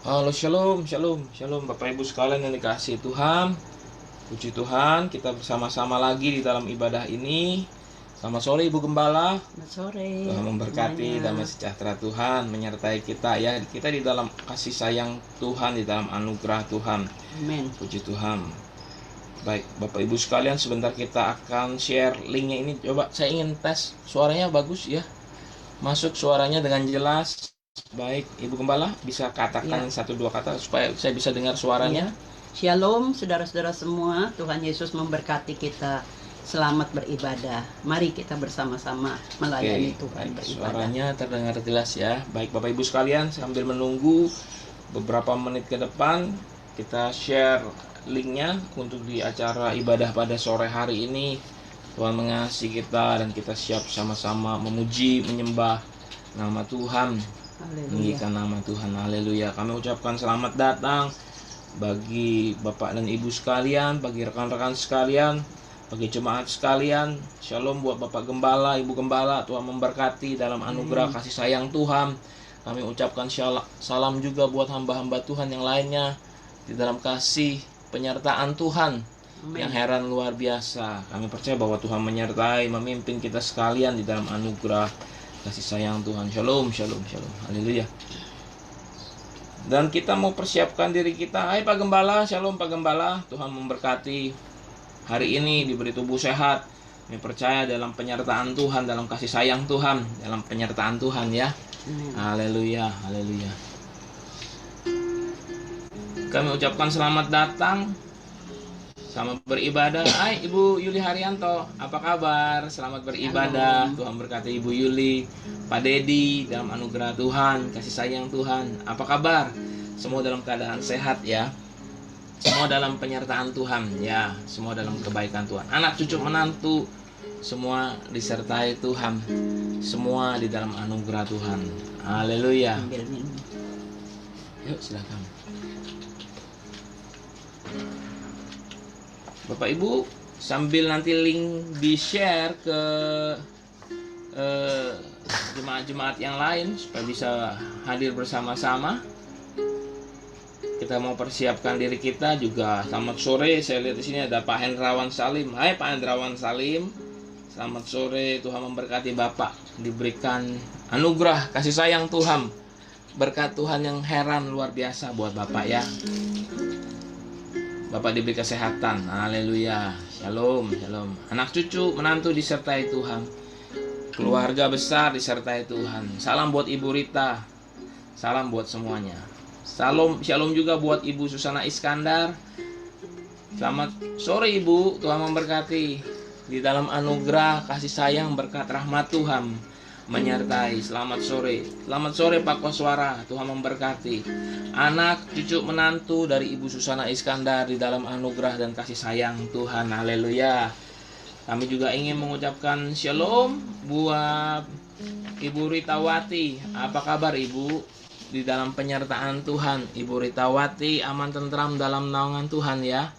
Halo, shalom, shalom, shalom Bapak Ibu sekalian yang dikasihi Tuhan. Puji Tuhan, kita bersama-sama lagi di dalam ibadah ini. Selamat sore Ibu Gembala. Selamat sore. Tuhan memberkati, semuanya. damai sejahtera Tuhan menyertai kita ya. Kita di dalam kasih sayang Tuhan, di dalam anugerah Tuhan. Amin. Puji Tuhan. Baik, Bapak Ibu sekalian, sebentar kita akan share linknya ini. Coba saya ingin tes suaranya bagus ya. Masuk suaranya dengan jelas. Baik, Ibu Gembala bisa katakan Ya. 1-2 kata supaya saya bisa dengar suaranya. Shalom saudara-saudara semua. Tuhan Yesus memberkati kita. Selamat beribadah. Mari kita bersama-sama melayani Tuhan baik, beribadah. suaranya terdengar jelas ya. Baik Bapak Ibu sekalian, sambil menunggu beberapa menit ke depan, kita share linknya untuk di acara ibadah pada sore hari ini. Tuhan mengasihi kita dan kita siap sama-sama memuji, menyembah nama Tuhan, Haleluya. meninggikan nama Tuhan. Haleluya. Kami ucapkan selamat datang bagi Bapak dan Ibu sekalian, bagi rekan-rekan sekalian, bagi jemaat sekalian. Shalom buat Bapak Gembala, Ibu Gembala. Tuhan memberkati dalam anugerah kasih sayang Tuhan. Kami ucapkan salam juga buat hamba-hamba Tuhan yang lainnya di dalam kasih penyertaan Tuhan. Amin. Yang heran luar biasa. Kami percaya bahwa Tuhan menyertai, memimpin kita sekalian di dalam anugerah kasih sayang Tuhan. Shalom, shalom, shalom. Haleluya. Dan kita mau persiapkan diri kita. Hai Pak Gembala, shalom Pak Gembala. Tuhan memberkati. Hari ini diberi tubuh sehat. Kami percaya dalam penyertaan Tuhan, dalam kasih sayang Tuhan, dalam penyertaan Tuhan ya. Amin. Haleluya, haleluya. Kami ucapkan selamat datang, selamat beribadah. Hai Ibu Yuli Haryanto, apa kabar? Selamat beribadah. Halo. Tuhan berkati Ibu Yuli, Pak Dedi dalam anugerah Tuhan, kasih sayang Tuhan. Apa kabar? Semua dalam keadaan sehat ya. Semua dalam penyertaan Tuhan ya, semua dalam kebaikan Tuhan. Anak cucu menantu semua disertai Tuhan. Semua di dalam anugerah Tuhan. Haleluya. Ambil minum. Yuk silakan. Bapak Ibu, sambil nanti link di-share ke jemaat-jemaat yang lain supaya bisa hadir bersama-sama. Kita mau persiapkan diri kita juga. Selamat sore, saya lihat di sini ada Pak Hendrawan Salim. Hai Pak Hendrawan Salim. Selamat sore, Tuhan memberkati Bapak. Diberikan anugerah kasih sayang Tuhan. Berkat Tuhan yang heran luar biasa buat Bapak ya. Bapak diberi kesehatan. Haleluya. Shalom, shalom. Anak cucu, menantu disertai Tuhan. Keluarga besar disertai Tuhan. Salam buat Ibu Rita. Salam buat semuanya. Shalom juga buat Ibu Susana Iskandar. Selamat sore Ibu, Tuhan memberkati. Di dalam anugerah kasih sayang berkat rahmat Tuhan menyertai. Selamat sore Pak Koswara, Tuhan memberkati. Anak cucu menantu dari Ibu Susana Iskandar di dalam anugerah dan kasih sayang Tuhan. Haleluya. Kami juga ingin mengucapkan shalom buat Ibu Ritawati. Apa kabar Ibu? Di dalam penyertaan Tuhan, Ibu Ritawati aman tentram dalam naungan Tuhan ya.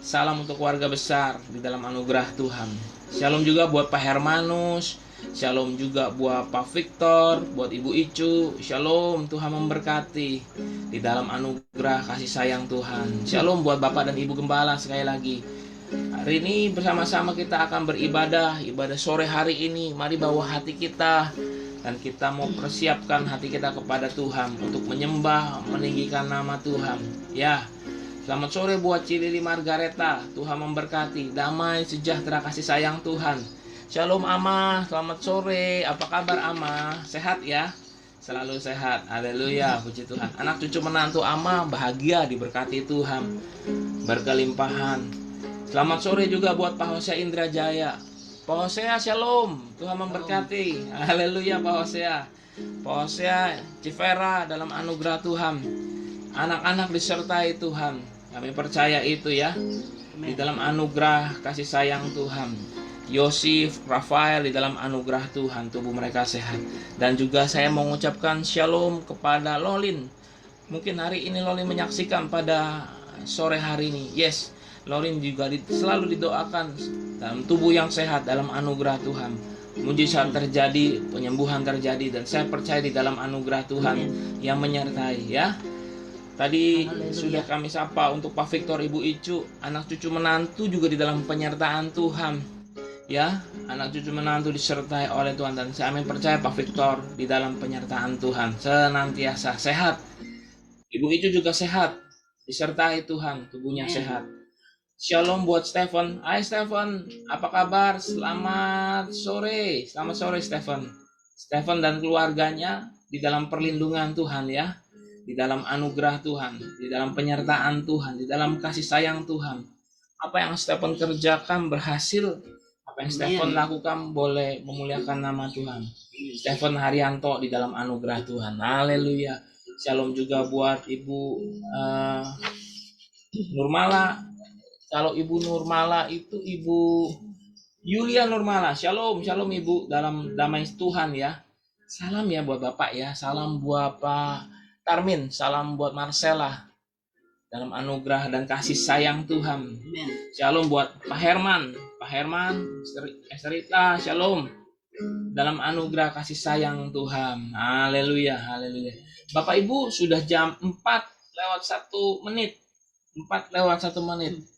Salam untuk keluarga besar di dalam anugerah Tuhan. Shalom juga buat Pak Hermanus. Shalom juga buat Pak Victor, buat Ibu Icu. Shalom, Tuhan memberkati di dalam anugerah kasih sayang Tuhan. Shalom buat Bapak dan Ibu Gembala sekali lagi. Hari ini bersama-sama kita akan beribadah, ibadah sore hari ini. Mari bawa hati kita dan kita mau persiapkan hati kita kepada Tuhan untuk menyembah, meninggikan nama Tuhan. Ya, selamat sore buat Cilili Margareta. Tuhan memberkati, damai, sejahtera, kasih sayang Tuhan. Shalom Ama, selamat sore. Apa kabar Ama? Sehat ya? Selalu sehat. Haleluya, puji Tuhan. Anak cucu menantu Ama bahagia diberkati Tuhan, berkelimpahan. Selamat sore juga buat Pak Hosea Indrajaya. Pak Hosea, shalom. Tuhan memberkati. Haleluya Pak Hosea. Pak Hosea Civera dalam anugerah Tuhan. Anak-anak disertai Tuhan. Kami percaya itu ya. Di dalam anugerah kasih sayang Tuhan. Yosif, Rafael di dalam anugerah Tuhan. Tubuh mereka sehat. Dan juga saya mau mengucapkan shalom kepada Lolin. Mungkin hari ini Lolin menyaksikan pada sore hari ini. Yes, Lolin juga selalu didoakan dalam tubuh yang sehat dalam anugerah Tuhan. Mujizat terjadi, penyembuhan terjadi, dan saya percaya di dalam anugerah Tuhan yang menyertai ya. Tadi Haleluya. sudah kami sapa untuk Pak Victor, Ibu Icu, anak cucu menantu juga di dalam penyertaan Tuhan. Ya, anak cucu menantu disertai oleh Tuhan, dan saya percaya Pak Victor di dalam penyertaan Tuhan senantiasa sehat. Ibu Icu juga sehat, disertai Tuhan, tubuhnya Amen. sehat. Shalom buat Stephen. Hai Stephen, apa kabar? Selamat sore Stephen. Stephen dan keluarganya di dalam perlindungan Tuhan ya, di dalam anugerah Tuhan, di dalam penyertaan Tuhan, di dalam kasih sayang Tuhan. Apa yang Stephen kerjakan berhasil, apa yang Stephen lakukan boleh memuliakan nama Tuhan. Stephen Haryanto di dalam anugerah Tuhan. Haleluya. Shalom juga buat Ibu Nurmala. Kalau Ibu Nurmala itu Ibu Yulia Nurmala. Shalom Ibu dalam damai Tuhan ya. Salam ya buat Bapak ya. Salam buat Pak Tarmin. Salam buat Marcella dalam anugerah dan kasih sayang Tuhan. Amen. Shalom buat Pak Herman. Esterita. Shalom dalam anugerah kasih sayang Tuhan. Haleluya. Bapak Ibu, sudah jam 4:01. 4:01.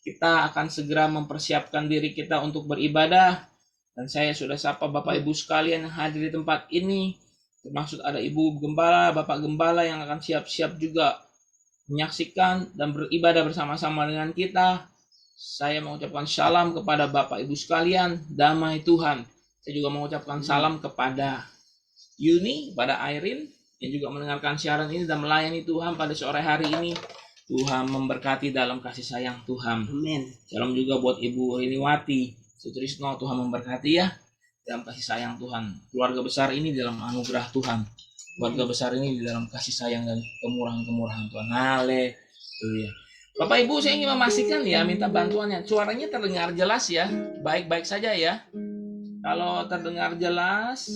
Kita akan segera mempersiapkan diri kita untuk beribadah. Dan saya sudah sapa Bapak Ibu sekalian yang hadir di tempat ini. Termasuk ada Ibu Gembala, Bapak Gembala yang akan siap-siap juga menyaksikan dan beribadah bersama-sama dengan kita. Saya mengucapkan salam kepada Bapak Ibu sekalian, damai Tuhan. Saya juga mengucapkan salam kepada Yuni, pada Irene yang juga mendengarkan siaran ini dan melayani Tuhan pada sore hari ini. Tuhan memberkati dalam kasih sayang Tuhan. Amen. Salam juga buat Ibu Riniwati Sutrisno, Tuhan memberkati ya dalam kasih sayang Tuhan. Keluarga besar ini dalam anugerah Tuhan. Keluarga besar ini di dalam kasih sayang dan kemurahan-kemurahan Tuhan. Haleluya. Bapak Ibu, saya ingin memastikan ya, minta bantuannya. Suaranya terdengar jelas ya, baik-baik saja ya. Kalau terdengar jelas,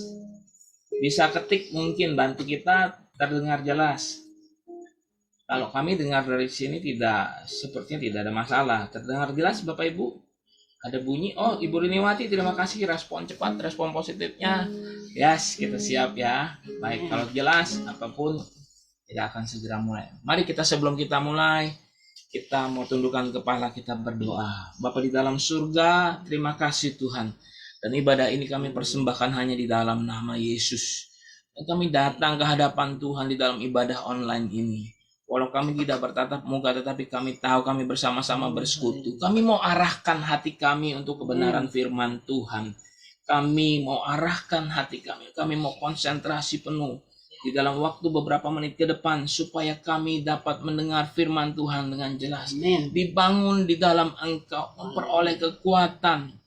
bisa ketik mungkin, bantu kita terdengar jelas. Kalau kami dengar dari sini sepertinya tidak ada masalah. Terdengar jelas Bapak Ibu? Ada bunyi, oh Ibu Riniwati terima kasih respon cepat, respon positifnya. Yes, kita siap ya. Baik, kalau jelas apapun kita akan segera mulai. Mari kita sebelum kita mulai, kita mau tundukkan kepala, kita berdoa. Bapa di dalam surga, terima kasih Tuhan. Dan ibadah ini kami persembahkan hanya di dalam nama Yesus. Dan kami datang ke hadapan Tuhan di dalam ibadah online ini. Walau kami tidak bertatap muka, tetapi kami tahu kami bersama-sama bersekutu. Kami mau arahkan hati kami untuk kebenaran firman Tuhan. Kami mau arahkan hati kami. Kami mau konsentrasi penuh di dalam waktu beberapa menit ke depan, supaya kami dapat mendengar firman Tuhan dengan jelas. Amen. Dibangun di dalam Engkau, memperoleh kekuatan.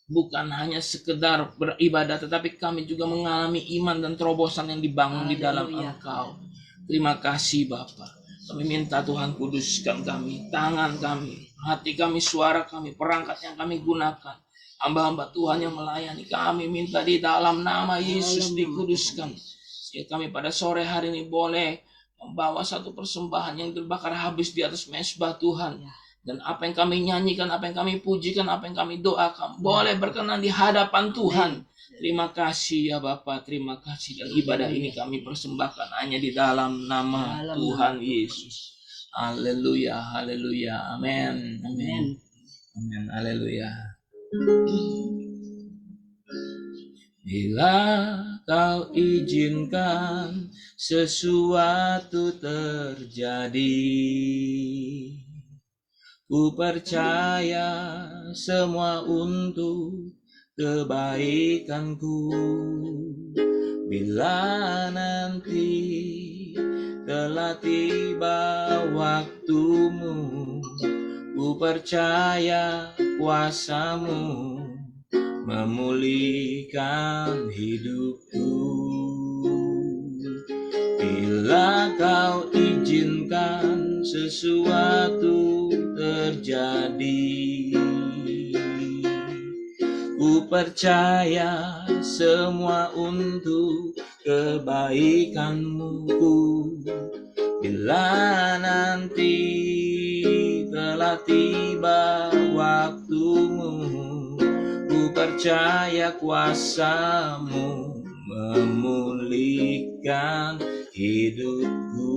Bukan hanya sekedar beribadah, tetapi kami juga mengalami iman dan terobosan yang dibangun di dalam Engkau. Terima kasih Bapa. Kami minta Tuhan kuduskan kami, tangan kami, hati kami, suara kami, perangkat yang kami gunakan. Hamba-hamba Tuhan yang melayani kami minta di dalam nama Yesus dikuduskan. Ya, kami pada sore hari ini boleh membawa satu persembahan yang terbakar habis di atas mezbah Tuhan. Dan apa yang kami nyanyikan, apa yang kami pujikan, apa yang kami doakan, boleh berkenan di hadapan Tuhan. Terima kasih ya Bapak, terima kasih. Dan ibadah ini kami persembahkan hanya di dalam nama Tuhan Yesus. Haleluya, haleluya, amin, amin, amin, haleluya. Bila kau izinkan sesuatu terjadi, ku percaya semua untuk kebaikanku. Bila nanti telah tiba waktumu, ku percaya kuasamu memulihkan hidupku. Bila kau izinkan sesuatu terjadi, ku percaya semua untuk kebaikanmu. Bila nanti telah tiba waktumu, ku percaya kuasamu memulihkan hidupku.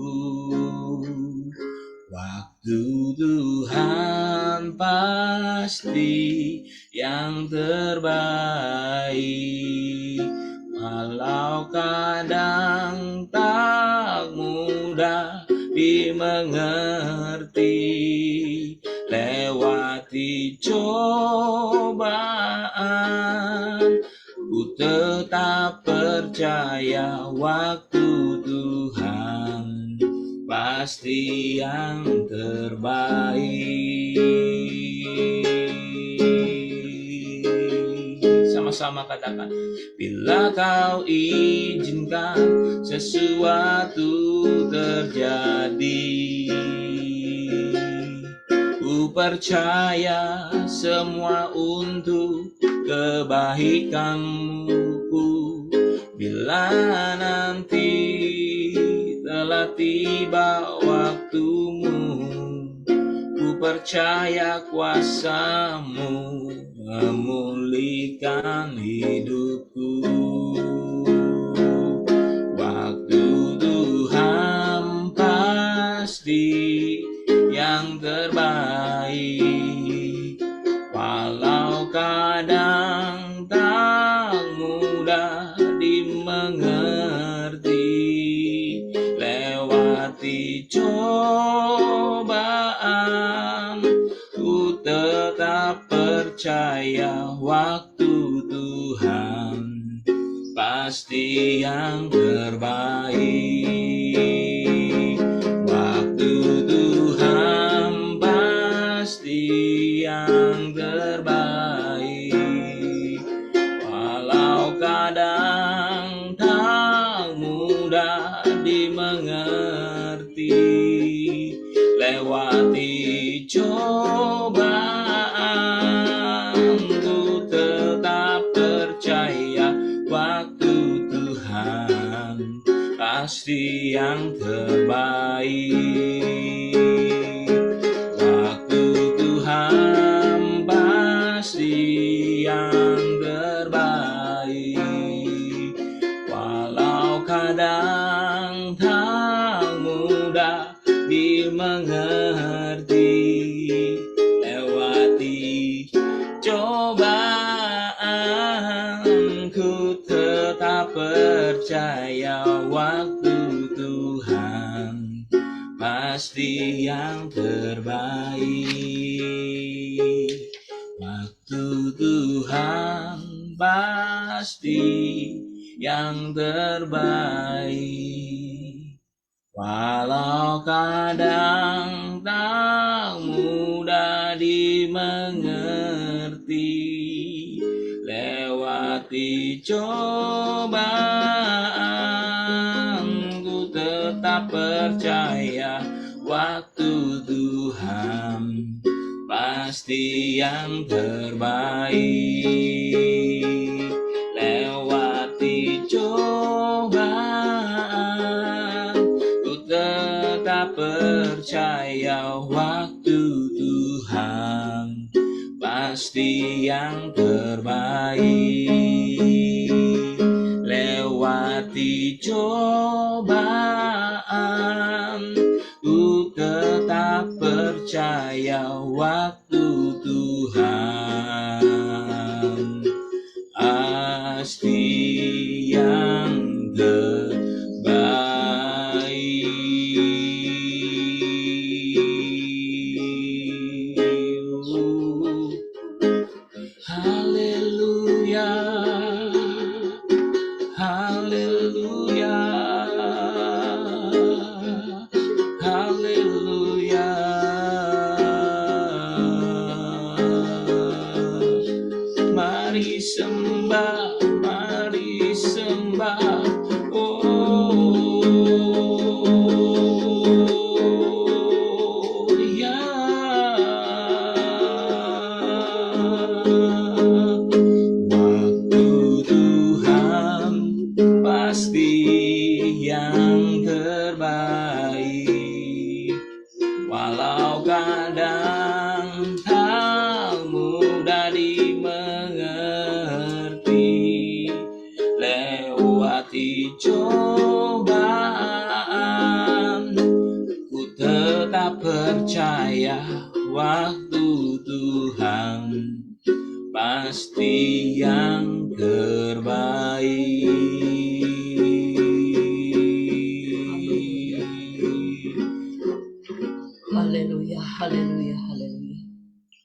Tuhan pasti yang terbaik, walau kadang tak mudah dimengerti. Lewati cobaan, ku tetap percaya waktu Tuhan pasti yang terbaik. Sama-sama katakan, bila kau izinkan sesuatu terjadi, ku percaya semua untuk kebaikanmu. Bila nanti telah tiba waktumu, ku percaya kuasa-Mu memulihkan hidupku. Waktu Tuhan pasti yang terbaik, walau kadang tak mudah dimengerti. Lewati cobaan, ku tetap percaya waktu Tuhan pasti yang terbaik. Waktu Tuhan pasti yang terbaik, walau kadang tak mudah dimengerti. Lewati cobaan, ku tetap percaya waktu Tuhan pasti yang terbaik. Waktu Tuhan pasti yang terbaik, walau kadang tak mudah dimengerti. Lewati cobaan, ku tetap percaya waktu Tuhan pasti yang terbaik. Waktu Tuhan pasti yang terbaik, walau kadang tak mudah dimengerti. Lewati cobaan, ku tetap percaya waktu Tuhan pasti yang terbaik. Lewati cobaan, ku tetap percaya waktu Tuhan pasti yang terbaik. Lewati cobaan, ku tetap percaya waktu Tuhan pasti yang terbaik. Haleluya, haleluya, haleluya. Mari sembah, mari sembah. Oh ya, waktu Tuhan pasti yang terbaik, walau kadang tak mudah dimengerti. Lewati cobaan, ku tetap percaya percaya waktu Tuhan pasti yang terbaik. Haleluya, haleluya, haleluya.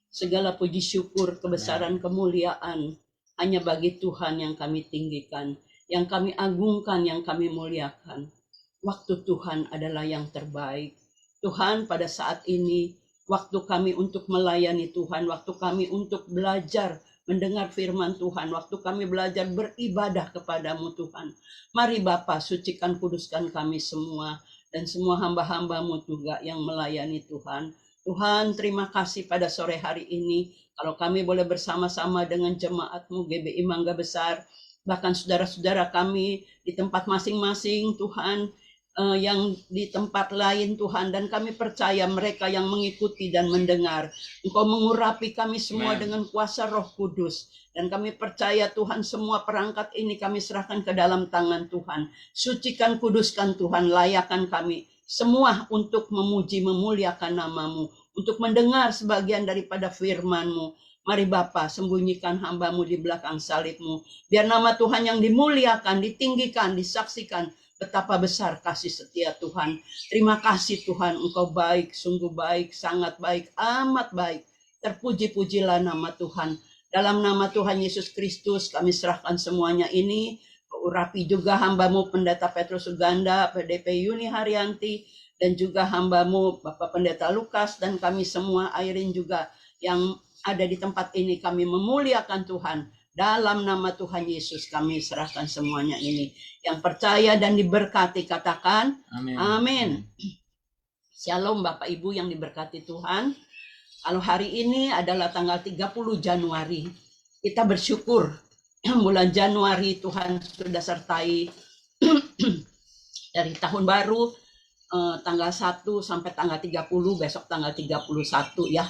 Segala puji syukur, kebesaran, kemuliaan hanya bagi Tuhan yang kami tinggikan, yang kami agungkan, yang kami muliakan. Waktu Tuhan adalah yang terbaik. Tuhan, pada saat ini, waktu kami untuk melayani Tuhan, waktu kami untuk belajar mendengar firman Tuhan, waktu kami belajar beribadah kepadamu Tuhan. Mari Bapa, sucikan, kuduskan kami semua, dan semua hamba-hambamu juga yang melayani Tuhan. Tuhan, terima kasih pada sore hari ini, kalau kami boleh bersama-sama dengan jemaatmu GBI Mangga Besar, bahkan saudara-saudara kami di tempat masing-masing Tuhan, yang di tempat lain Tuhan, dan kami percaya mereka yang mengikuti dan mendengar, Engkau mengurapi kami semua Amen. dengan kuasa Roh Kudus, dan kami percaya Tuhan semua perangkat ini kami serahkan ke dalam tangan Tuhan. Sucikan, kuduskan Tuhan, layakan kami semua untuk memuji, memuliakan namamu, untuk mendengar sebagian daripada firman-Mu. Mari Bapa, sembunyikan hamba-Mu di belakang salib-Mu. Biar nama Tuhan yang dimuliakan, ditinggikan, disaksikan betapa besar kasih setia Tuhan. Terima kasih Tuhan, Engkau baik, sungguh baik, sangat baik, amat baik. Terpuji-pujilah nama Tuhan. Dalam nama Tuhan Yesus Kristus kami serahkan semuanya ini. Urapi juga hamba-Mu Pendeta Petrus Suganda, PDP Yuni Haryanti, dan juga hamba-Mu Bapak Pendeta Lukas, dan kami semua Airin juga yang ada di tempat ini. Kami memuliakan Tuhan. Dalam nama Tuhan Yesus kami serahkan semuanya ini. Yang percaya dan diberkati katakan Amin. amin. Shalom Bapak Ibu yang diberkati Tuhan. Kalau hari ini adalah tanggal 30 Januari, kita bersyukur bulan Januari Tuhan sudah sertai dari tahun baru, tanggal 1 sampai tanggal 30, besok tanggal 31 ya,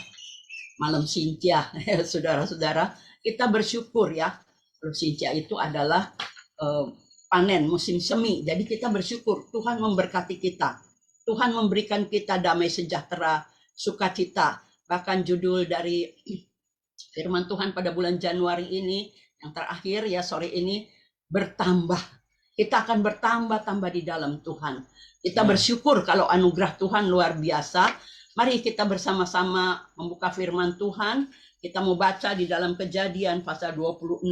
malam Sintia. Saudara-saudara, kita bersyukur ya. Malam Sintia itu adalah panen musim semi, jadi kita bersyukur Tuhan memberkati kita, Tuhan memberikan kita damai sejahtera, sukacita. Bahkan judul dari firman Tuhan pada bulan Januari ini yang terakhir ya sore ini, bertambah. Kita akan bertambah-tambah di dalam Tuhan. Kita bersyukur kalau anugerah Tuhan luar biasa. Mari kita bersama-sama membuka firman Tuhan. Kita mau baca di dalam Kejadian pasal 26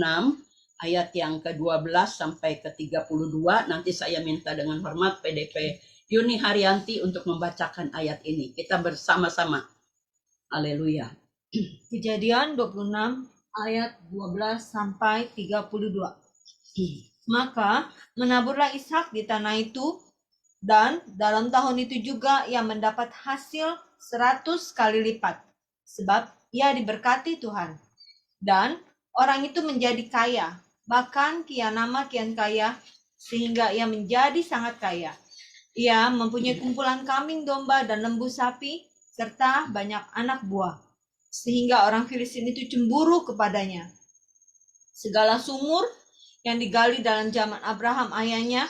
ayat yang ke-12 sampai ke-32. Nanti saya minta dengan hormat PDP Yuni Haryanti untuk membacakan ayat ini. Kita bersama-sama. Haleluya. Kejadian 26 ayat 12 sampai 32. Maka menaburlah Ishak di tanah itu, dan dalam tahun itu juga ia mendapat hasil 100 kali lipat, sebab ia diberkati Tuhan. Dan orang itu menjadi kaya, bahkan kian lama kian kaya, sehingga ia menjadi sangat kaya. Ia mempunyai kumpulan kambing domba dan lembu sapi, serta banyak anak buah, sehingga orang Filistin itu cemburu kepadanya. Segala sumur yang digali dalam zaman Abraham ayahnya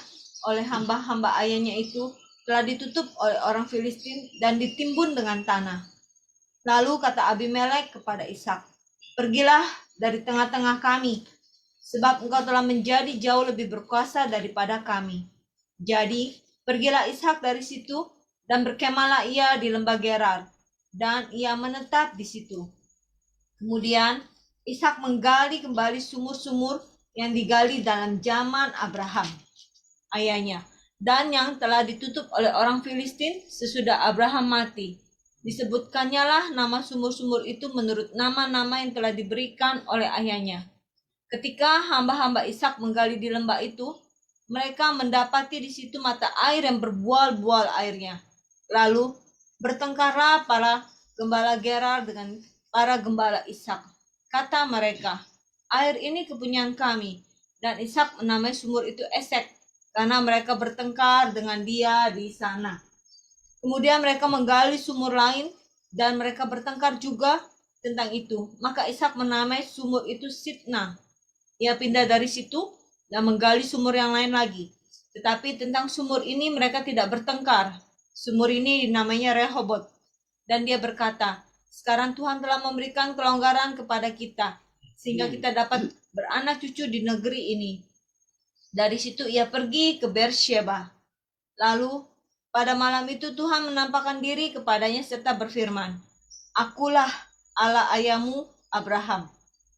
oleh hamba-hamba ayahnya itu telah ditutup oleh orang Filistin dan ditimbun dengan tanah. Lalu kata Abimelek kepada Ishak, "Pergilah dari tengah-tengah kami, sebab engkau telah menjadi jauh lebih berkuasa daripada kami." Jadi pergilah Ishak dari situ, dan berkemahlah ia di lembah Gerar, dan ia menetap di situ. Kemudian Ishak menggali kembali sumur-sumur yang digali dalam zaman Abraham ayahnya, dan yang telah ditutup oleh orang Filistin sesudah Abraham mati. Disebutkannya lah nama sumur-sumur itu menurut nama-nama yang telah diberikan oleh ayahnya. Ketika hamba-hamba Ishak menggali di lembah itu, mereka mendapati di situ mata air yang berbual-bual airnya. Lalu bertengkarlah para gembala Gerar dengan para gembala Ishak. Kata mereka, "Air ini kepunyaan kami." Dan Ishak menamai sumur itu Esek, karena mereka bertengkar dengan dia di sana. Kemudian mereka menggali sumur lain, dan mereka bertengkar juga tentang itu. Maka Ishak menamai sumur itu Sitna. Ia pindah dari situ dan menggali sumur yang lain lagi. Tetapi tentang sumur ini mereka tidak bertengkar. Sumur ini namanya Rehobot. Dan dia berkata, sekarang Tuhan telah memberikan kelonggaran kepada kita, sehingga kita dapat beranak cucu di negeri ini. Dari situ ia pergi ke Beersheba. Lalu pada malam itu Tuhan menampakkan diri kepadanya serta berfirman, Akulah Allah ayahmu Abraham.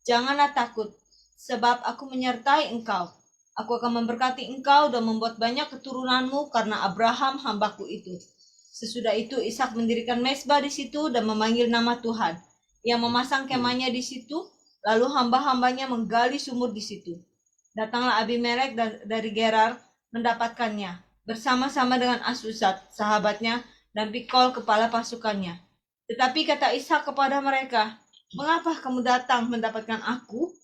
Janganlah takut, sebab aku menyertai engkau. Aku akan memberkati engkau dan membuat banyak keturunanmu karena Abraham hambaku itu. Sesudah itu Ishak mendirikan mezbah di situ dan memanggil nama Tuhan. Ia memasang kemahnya di situ, lalu hamba-hambanya menggali sumur di situ. Datanglah Abimelek dari Gerar mendapatkannya, bersama-sama dengan Asusat, sahabatnya, dan Pikol, kepala pasukannya. Tetapi kata Ishak kepada mereka, Mengapa kamu datang mendapatkan aku?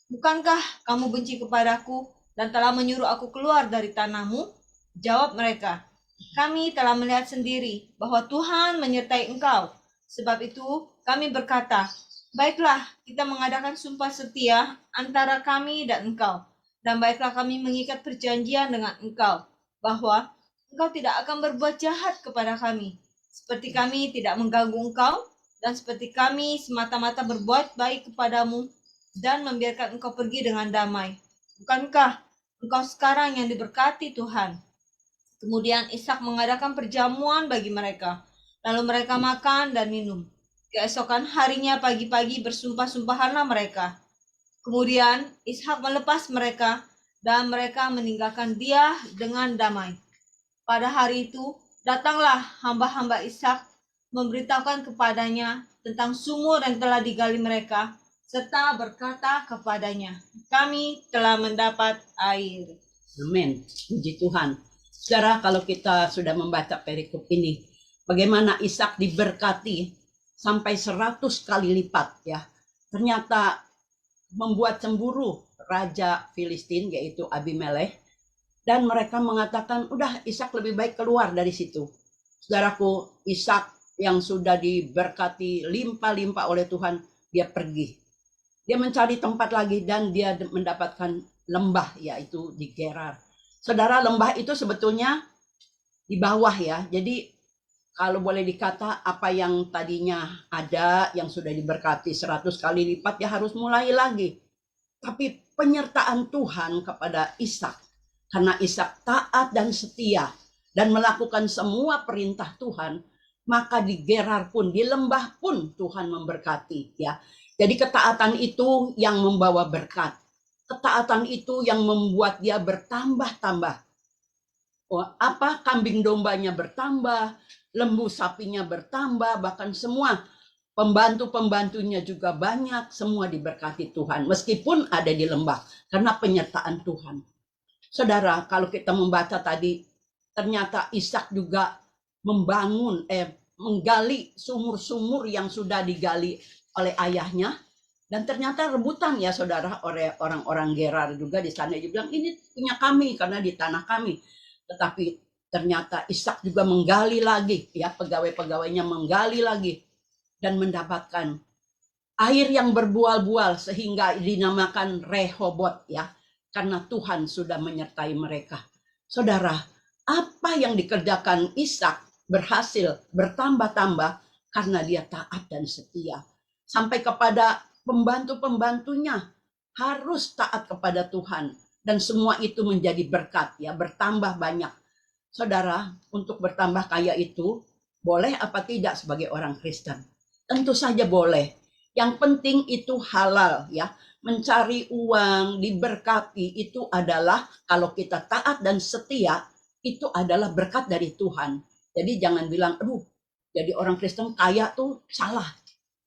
Bukankah kamu benci kepadaku dan telah menyuruh aku keluar dari tanahmu? Jawab mereka, Kami telah melihat sendiri bahwa Tuhan menyertai engkau. Sebab itu kami berkata, Baiklah, kita mengadakan sumpah setia antara kami dan engkau. Dan baiklah kami mengikat perjanjian dengan engkau, bahwa engkau tidak akan berbuat jahat kepada kami, seperti kami tidak mengganggu engkau, dan seperti kami semata-mata berbuat baik kepadamu, dan membiarkan engkau pergi dengan damai. Bukankah engkau sekarang yang diberkati Tuhan? Kemudian Ishak mengadakan perjamuan bagi mereka. Lalu mereka makan dan minum. Keesokan harinya pagi-pagi bersumpah-sumpahanlah mereka. Kemudian Ishak melepas mereka dan mereka meninggalkan dia dengan damai. Pada hari itu datanglah hamba-hamba Ishak memberitahukan kepadanya tentang sumur yang telah digali mereka, serta berkata kepadanya, Kami telah mendapat air. Amin. Puji Tuhan. Saudara, kalau kita sudah membaca perikop ini, bagaimana Ishak diberkati sampai 100 kali lipat ya. Ternyata membuat cemburu raja Filistin yaitu Abimelek, dan mereka mengatakan, udah Ishak lebih baik keluar dari situ. Saudaraku, Ishak yang sudah diberkati limpah-limpah oleh Tuhan, dia pergi. Dia mencari tempat lagi dan dia mendapatkan lembah, yaitu di Gerar. Saudara, lembah itu sebetulnya di bawah ya. Jadi kalau boleh dikata apa yang tadinya ada, yang sudah diberkati 100 kali lipat, ya harus mulai lagi. Tapi penyertaan Tuhan kepada Ishak, karena Ishak taat dan setia dan melakukan semua perintah Tuhan, maka di Gerar pun, di lembah pun Tuhan memberkati ya. Jadi ketaatan itu yang membawa berkat. Ketaatan itu yang membuat dia bertambah-tambah. Kambing dombanya bertambah, lembu sapinya bertambah, bahkan semua pembantu-pembantunya juga banyak, semua diberkati Tuhan. Meskipun ada di lembah, karena penyertaan Tuhan. Saudara, kalau kita membaca tadi, ternyata Ishak juga menggali sumur-sumur yang sudah digali oleh ayahnya. Dan ternyata rebutan ya saudara, oleh orang-orang Gerar juga di sana. Dia bilang ini punya kami karena di tanah kami. Tetapi ternyata Ishak juga menggali lagi ya, pegawai-pegawainya menggali lagi dan mendapatkan air yang berbual-bual sehingga dinamakan Rehobot ya, karena Tuhan sudah menyertai mereka. Saudara, apa yang dikerjakan Ishak berhasil bertambah-tambah karena dia taat dan setia. Sampai kepada pembantu-pembantunya harus taat kepada Tuhan, dan semua itu menjadi berkat ya, bertambah banyak. Saudara, untuk bertambah kaya itu boleh apa tidak sebagai orang Kristen? Tentu saja boleh. Yang penting itu halal ya. Mencari uang, diberkati itu adalah, kalau kita taat dan setia, itu adalah berkat dari Tuhan. Jadi jangan bilang, aduh, jadi orang Kristen kaya tuh salah.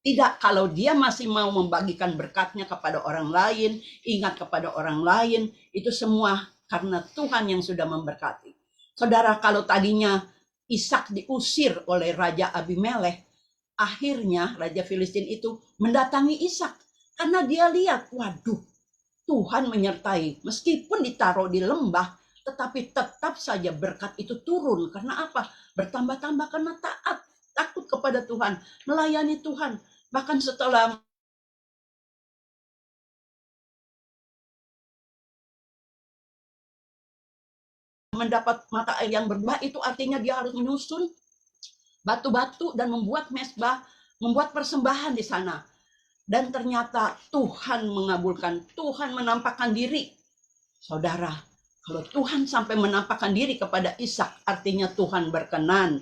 Tidak, kalau dia masih mau membagikan berkatnya kepada orang lain, ingat kepada orang lain, itu semua karena Tuhan yang sudah memberkati. Saudara, kalau tadinya Ishak diusir oleh Raja Abimelek, akhirnya Raja Filistin itu mendatangi Ishak. Karena dia lihat, waduh, Tuhan menyertai. Meskipun ditaruh di lembah, tetapi tetap saja berkat itu turun. Karena apa? Bertambah-tambah karena taat, takut kepada Tuhan, melayani Tuhan. Bahkan setelah mendapat mata air yang berbuah, itu artinya dia harus menyusun batu-batu dan membuat mezbah, membuat persembahan di sana. Dan ternyata Tuhan mengabulkan, Tuhan menampakkan diri. Saudara, kalau Tuhan sampai menampakkan diri kepada Ishak, artinya Tuhan berkenan,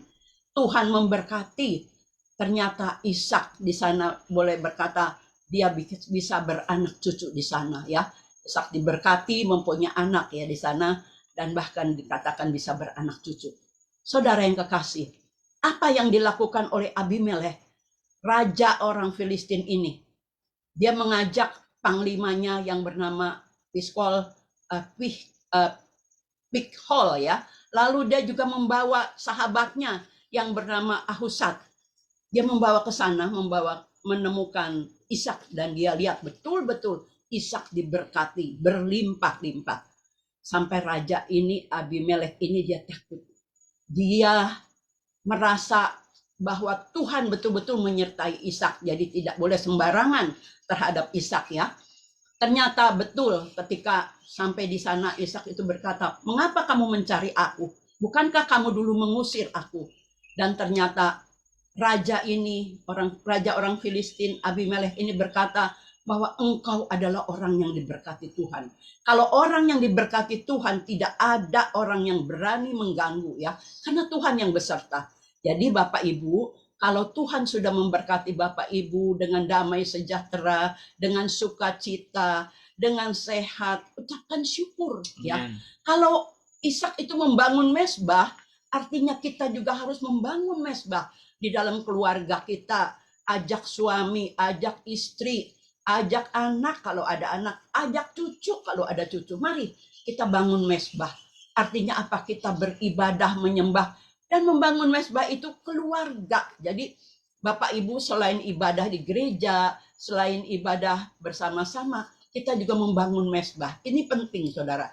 Tuhan memberkati. Ternyata Ishak di sana boleh berkata dia bisa beranak cucu di sana ya. Ishak diberkati, mempunyai anak ya di sana, dan bahkan dikatakan bisa beranak cucu. Saudara yang kekasih, apa yang dilakukan oleh Abimelek, raja orang Filistin ini? Dia mengajak panglimanya yang bernama Pikhol ya. Lalu dia juga membawa sahabatnya yang bernama Ahusat. Dia membawa ke sana, menemukan Ishak, dan dia lihat betul-betul Ishak diberkati berlimpah-limpah. Sampai raja ini, Abimelek ini, dia takut. Dia merasa bahwa Tuhan betul-betul menyertai Ishak, jadi tidak boleh sembarangan terhadap Ishak ya. Ternyata betul ketika sampai di sana Ishak itu berkata, "Mengapa kamu mencari aku? Bukankah kamu dulu mengusir aku?" Dan ternyata raja orang Filistin, Abimelek ini berkata bahwa engkau adalah orang yang diberkati Tuhan. Kalau orang yang diberkati Tuhan, tidak ada orang yang berani mengganggu ya, karena Tuhan yang beserta. Jadi Bapak Ibu, kalau Tuhan sudah memberkati Bapak Ibu dengan damai sejahtera, dengan sukacita, dengan sehat, ucapkan syukur ya. Kalau Ishak itu membangun mezbah, artinya kita juga harus membangun mezbah di dalam keluarga kita. Ajak suami, ajak istri, ajak anak kalau ada anak, ajak cucu kalau ada cucu. Mari kita bangun mezbah. Artinya apa? Kita beribadah, menyembah, dan membangun mezbah itu keluarga. Jadi Bapak Ibu selain ibadah di gereja, selain ibadah bersama-sama, kita juga membangun mezbah. Ini penting saudara.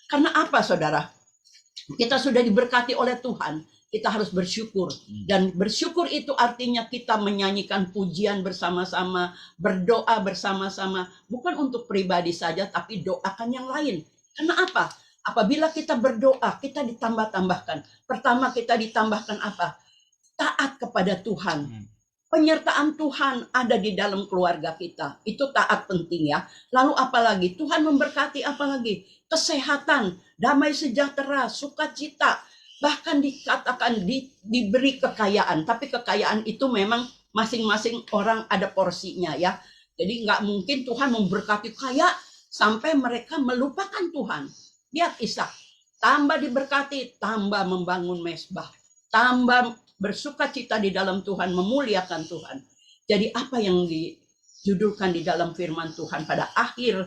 Karena apa saudara? Kita sudah diberkati oleh Tuhan, kita harus bersyukur. Dan bersyukur itu artinya kita menyanyikan pujian bersama-sama, berdoa bersama-sama. Bukan untuk pribadi saja, tapi doakan yang lain. Karena apa? Apabila kita berdoa, kita ditambah-tambahkan. Pertama kita ditambahkan apa? Taat kepada Tuhan. Penyertaan Tuhan ada di dalam keluarga kita. Itu taat penting ya. Lalu apalagi? Tuhan memberkati apalagi? Kesehatan, damai sejahtera, sukacita. Bahkan dikatakan diberi kekayaan. Tapi kekayaan itu memang masing-masing orang ada porsinya ya. Jadi nggak mungkin Tuhan memberkati kaya sampai mereka melupakan Tuhan. Lihat Ishak, tambah diberkati, tambah membangun mezbah, tambah bersukacita di dalam Tuhan, memuliakan Tuhan. Jadi apa yang dijudulkan di dalam firman Tuhan pada akhir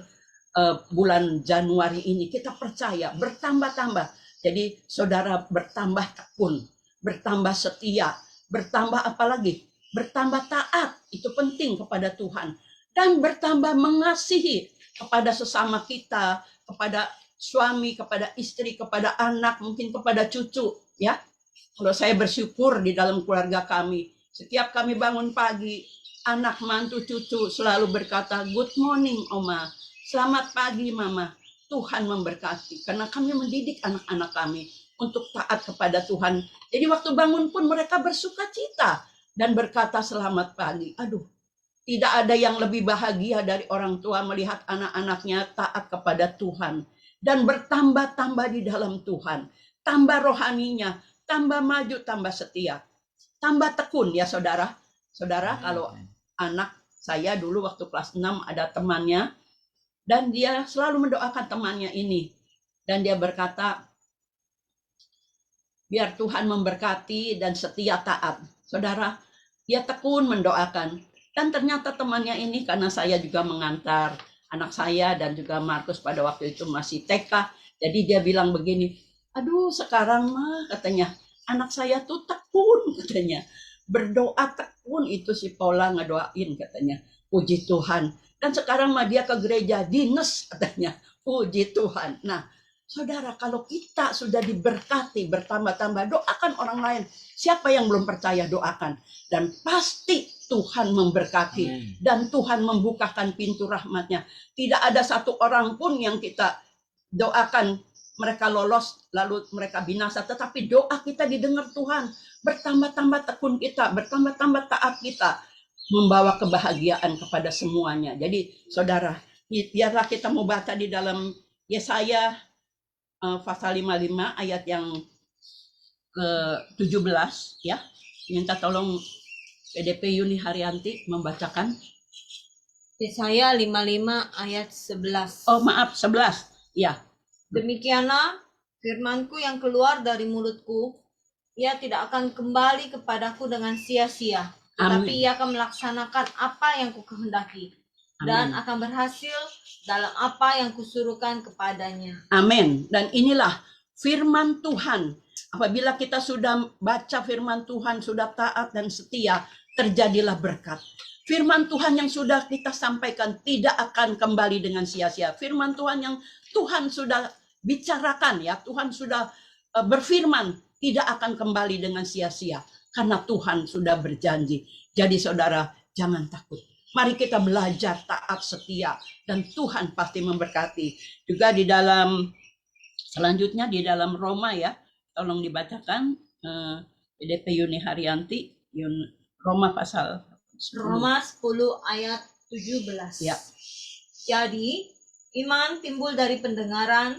bulan Januari ini, kita percaya bertambah-tambah. Jadi saudara bertambah tekun, bertambah setia, bertambah apalagi? Bertambah taat, itu penting kepada Tuhan. Dan bertambah mengasihi kepada sesama kita, kepada suami, kepada istri, kepada anak, mungkin kepada cucu ya. Kalau saya bersyukur di dalam keluarga kami, setiap kami bangun pagi, anak, mantu, cucu selalu berkata, "Good morning, Oma. Selamat pagi, Mama." Tuhan memberkati, karena kami mendidik anak-anak kami untuk taat kepada Tuhan. Jadi waktu bangun pun mereka bersukacita dan berkata selamat pagi. Aduh, tidak ada yang lebih bahagia dari orang tua melihat anak-anaknya taat kepada Tuhan dan bertambah-tambah di dalam Tuhan. Tambah rohaninya, tambah maju, tambah setia, tambah tekun ya saudara. Saudara, kalau anak saya dulu waktu kelas 6 ada temannya, dan dia selalu mendoakan temannya ini. Dan dia berkata, biar Tuhan memberkati dan setia taat. Saudara, dia tekun mendoakan. Dan ternyata temannya ini, karena saya juga mengantar anak saya dan juga Markus pada waktu itu masih TK. Jadi dia bilang begini, "Aduh sekarang mah," katanya, "anak saya tuh tekun," katanya. "Berdoa tekun itu si Paula ngedoain," katanya. Puji Tuhan. Dan sekarang mah dia ke gereja dinas katanya. Puji Tuhan. Nah, saudara, kalau kita sudah diberkati bertambah-tambah, doakan orang lain. Siapa yang belum percaya, doakan. Dan pasti Tuhan memberkati. Amin. Dan Tuhan membukakan pintu rahmatnya. Tidak ada satu orang pun yang kita doakan mereka lolos lalu mereka binasa, tetapi doa kita didengar Tuhan. Bertambah-tambah tekun kita, bertambah-tambah taat kita, membawa kebahagiaan kepada semuanya. Jadi saudara, biarlah kita mau baca di dalam Yesaya pasal 55 ayat yang ke-17 ya. Minta tolong PDP Yuni Haryanti membacakan. Yesaya 55 ayat 11. Oh maaf, 11. Ya. Demikianlah firmanku yang keluar dari mulutku, ia tidak akan kembali kepadaku dengan sia-sia, tetapi ia akan melaksanakan apa yang kukehendaki dan akan berhasil dalam apa yang kusuruhkan kepadanya. Amin. Dan inilah firman Tuhan. Apabila kita sudah baca firman Tuhan, sudah taat dan setia, terjadilah berkat. Firman Tuhan yang sudah kita sampaikan tidak akan kembali dengan sia-sia. Firman Tuhan yang Tuhan sudah bicarakan ya, Tuhan sudah berfirman, tidak akan kembali dengan sia-sia karena Tuhan sudah berjanji. Jadi saudara, jangan takut. Mari kita belajar taat setia dan Tuhan pasti memberkati. Juga di dalam selanjutnya di dalam Roma ya, tolong dibacakan PDP Yuni Haryanti, Roma pasal 10. Roma 10 ayat 17. Ya. Jadi iman timbul dari pendengaran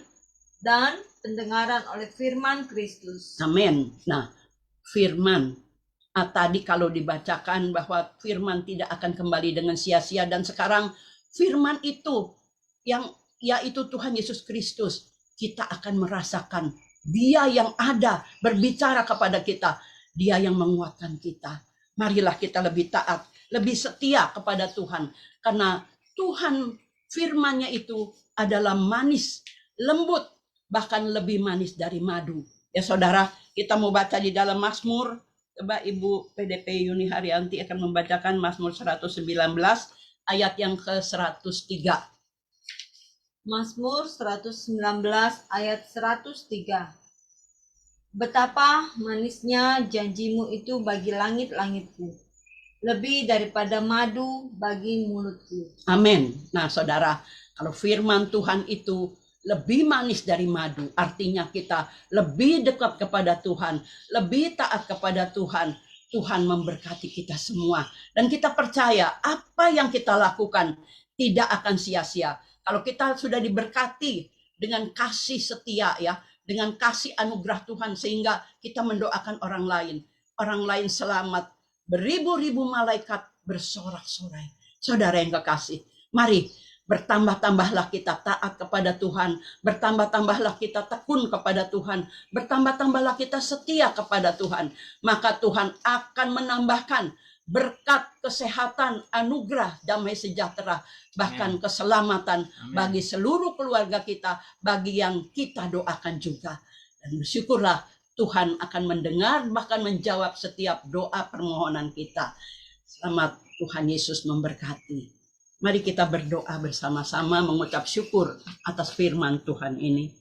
dan pendengaran oleh firman Kristus. Amin. Nah, firman tadi kalau dibacakan bahwa firman tidak akan kembali dengan sia-sia, dan sekarang firman itu yang yaitu Tuhan Yesus Kristus, kita akan merasakan Dia yang ada berbicara kepada kita, Dia yang menguatkan kita. Marilah kita lebih taat, lebih setia kepada Tuhan, karena Tuhan firman-Nya itu adalah manis, lembut, bahkan lebih manis dari madu. Ya saudara, kita mau baca di dalam Mazmur. Coba Ibu PDP Yuni Haryanti akan membacakan Mazmur 119 ayat yang ke-103. Mazmur 119 ayat 103. Betapa manisnya janjimu itu bagi langit-langitku, lebih daripada madu bagi mulutku. Amin. Nah saudara, kalau firman Tuhan itu lebih manis dari madu, artinya kita lebih dekat kepada Tuhan, lebih taat kepada Tuhan. Tuhan memberkati kita semua, dan kita percaya apa yang kita lakukan tidak akan sia-sia. Kalau kita sudah diberkati dengan kasih setia ya, dengan kasih anugerah Tuhan, sehingga kita mendoakan orang lain selamat, beribu-ribu malaikat bersorak-sorai. Saudara yang kekasih, mari bertambah-tambahlah kita taat kepada Tuhan, bertambah-tambahlah kita tekun kepada Tuhan, bertambah-tambahlah kita setia kepada Tuhan. Maka Tuhan akan menambahkan berkat, kesehatan, anugerah, damai sejahtera, bahkan keselamatan bagi seluruh keluarga kita, bagi yang kita doakan juga. Dan bersyukurlah Tuhan akan mendengar, bahkan menjawab setiap doa permohonan kita. Selamat, Tuhan Yesus memberkati. Mari kita berdoa bersama-sama mengucap syukur atas firman Tuhan ini.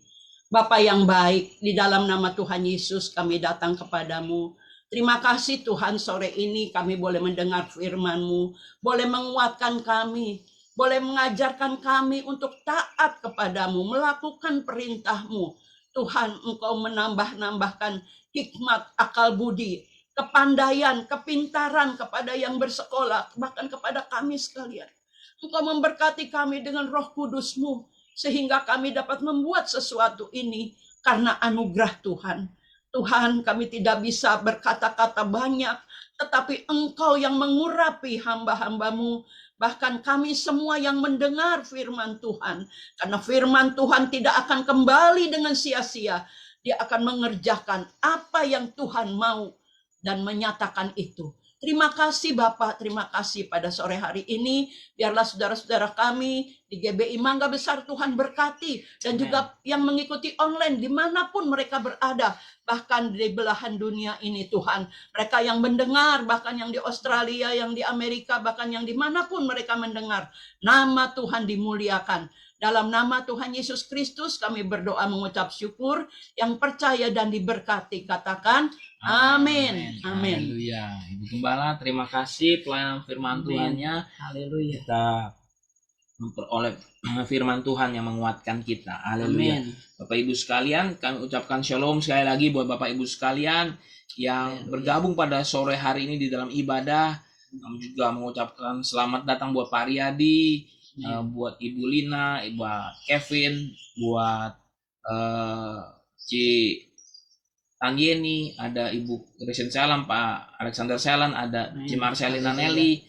Bapa yang baik, di dalam nama Tuhan Yesus kami datang kepadamu. Terima kasih Tuhan, sore ini kami boleh mendengar firman-Mu, boleh menguatkan kami, boleh mengajarkan kami untuk taat kepadamu, melakukan perintah-Mu. Tuhan, Engkau menambahkan hikmat, akal budi, kepandaian, kepintaran kepada yang bersekolah, bahkan kepada kami sekalian. Engkau memberkati kami dengan Roh Kudus-Mu, sehingga kami dapat membuat sesuatu ini karena anugerah Tuhan. Tuhan, kami tidak bisa berkata-kata banyak, tetapi Engkau yang mengurapi hamba-hamba-Mu, bahkan kami semua yang mendengar firman Tuhan. Karena firman Tuhan tidak akan kembali dengan sia-sia. Dia akan mengerjakan apa yang Tuhan mau dan menyatakan itu. Terima kasih Bapak, terima kasih pada sore hari ini. Biarlah saudara-saudara kami di GBI Mangga Besar Tuhan berkati. Dan juga yang mengikuti online dimanapun mereka berada. Bahkan di belahan dunia ini Tuhan. Mereka yang mendengar, bahkan yang di Australia, yang di Amerika, bahkan yang dimanapun mereka mendengar. Nama Tuhan dimuliakan. Dalam nama Tuhan Yesus Kristus kami berdoa mengucap syukur, yang percaya dan diberkati katakan amin. Amin. Haleluya. Ibu Gembala, terima kasih pelayanan firman Tuhannya. Haleluya. Kita memperoleh firman Tuhan yang menguatkan kita. Haleluya. Amin. Bapak Ibu sekalian, kami ucapkan shalom sekali lagi buat Bapak Ibu sekalian yang bergabung pada sore hari ini di dalam ibadah. Kami juga mengucapkan selamat datang buat Pak Riyadi, buat Ibu Lina, Ibu Kevin, buat Ci Tandieni, ada Ibu Christian Selan, Pak Alexander Selan, ada Ci Marcelina Nelly.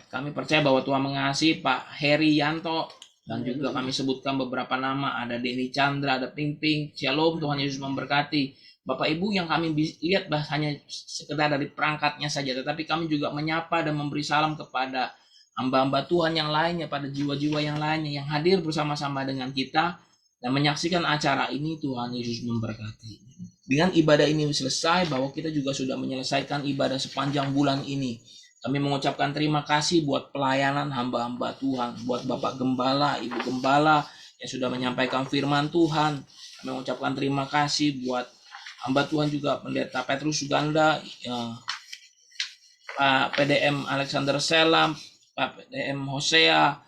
Kami percaya bahwa Tuhan mengasihi Pak Heri Yanto, dan juga kami sebutkan beberapa nama, ada Denny Chandra, ada Ping Ping. Shalom, Tuhan Yesus memberkati. Bapak Ibu yang kami lihat hanya sekedar dari perangkatnya saja, tetapi kami juga menyapa dan memberi salam kepada hamba-hamba Tuhan yang lainnya, pada jiwa-jiwa yang lainnya yang hadir bersama-sama dengan kita dan menyaksikan acara ini. Tuhan Yesus memberkati. Dengan ibadah ini selesai, bahwa kita juga sudah menyelesaikan ibadah sepanjang bulan ini. Kami mengucapkan terima kasih buat pelayanan hamba-hamba Tuhan, buat Bapak Gembala, Ibu Gembala yang sudah menyampaikan firman Tuhan. Kami mengucapkan terima kasih buat hamba Tuhan juga Pendeta Petrus Suganda, Pak PDM Alexander Selam, Pak PDM Hosea,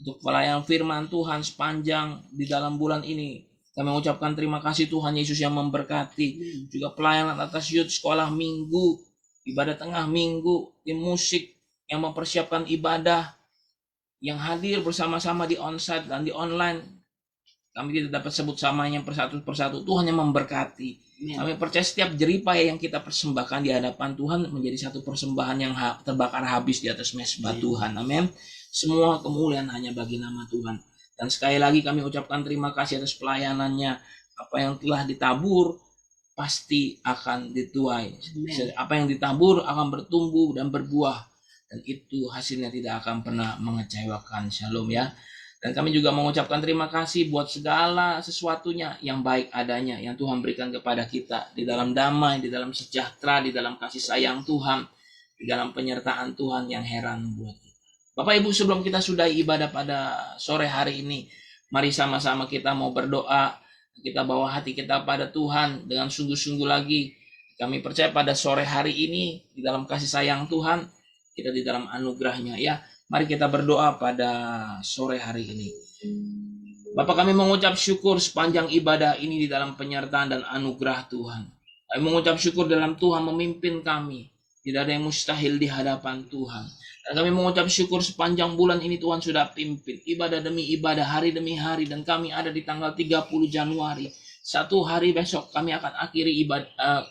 untuk pelayanan firman Tuhan sepanjang di dalam bulan ini. Kami mengucapkan terima kasih Tuhan Yesus yang memberkati. Juga pelayanan atas youth sekolah minggu, ibadah tengah minggu, tim musik yang mempersiapkan ibadah, yang hadir bersama-sama di onsite dan di online. Kami tidak dapat sebut samanya persatu. Tuhan yang memberkati. Kami percaya setiap jeripaya yang kita persembahkan di hadapan Tuhan menjadi satu persembahan yang terbakar habis di atas mezbah Tuhan. Amin. Semua kemuliaan hanya bagi nama Tuhan. Dan sekali lagi kami ucapkan terima kasih atas pelayanannya. Apa yang telah ditabur pasti akan dituai. Apa yang ditabur akan bertumbuh dan berbuah, dan itu hasilnya tidak akan pernah mengecewakan. Shalom ya. Dan kami juga mengucapkan terima kasih buat segala sesuatunya yang baik adanya yang Tuhan berikan kepada kita, di dalam damai, di dalam sejahtera, di dalam kasih sayang Tuhan, di dalam penyertaan Tuhan yang heran buat kita. Bapak Ibu, sebelum kita sudahi ibadah pada sore hari ini, mari sama-sama kita mau berdoa. Kita bawa hati kita pada Tuhan dengan sungguh-sungguh lagi. Kami percaya pada sore hari ini, di dalam kasih sayang Tuhan, kita di dalam anugerahnya ya. Mari kita berdoa pada sore hari ini. Bapak, kami mengucap syukur sepanjang ibadah ini di dalam penyertaan dan anugerah Tuhan. Kami mengucap syukur dalam Tuhan memimpin kami. Tidak ada yang mustahil di hadapan Tuhan. Dan kami mengucap syukur sepanjang bulan ini Tuhan sudah pimpin ibadah demi ibadah, hari demi hari, dan kami ada di tanggal 30 Januari. Satu hari besok kami akan akhiri ibadah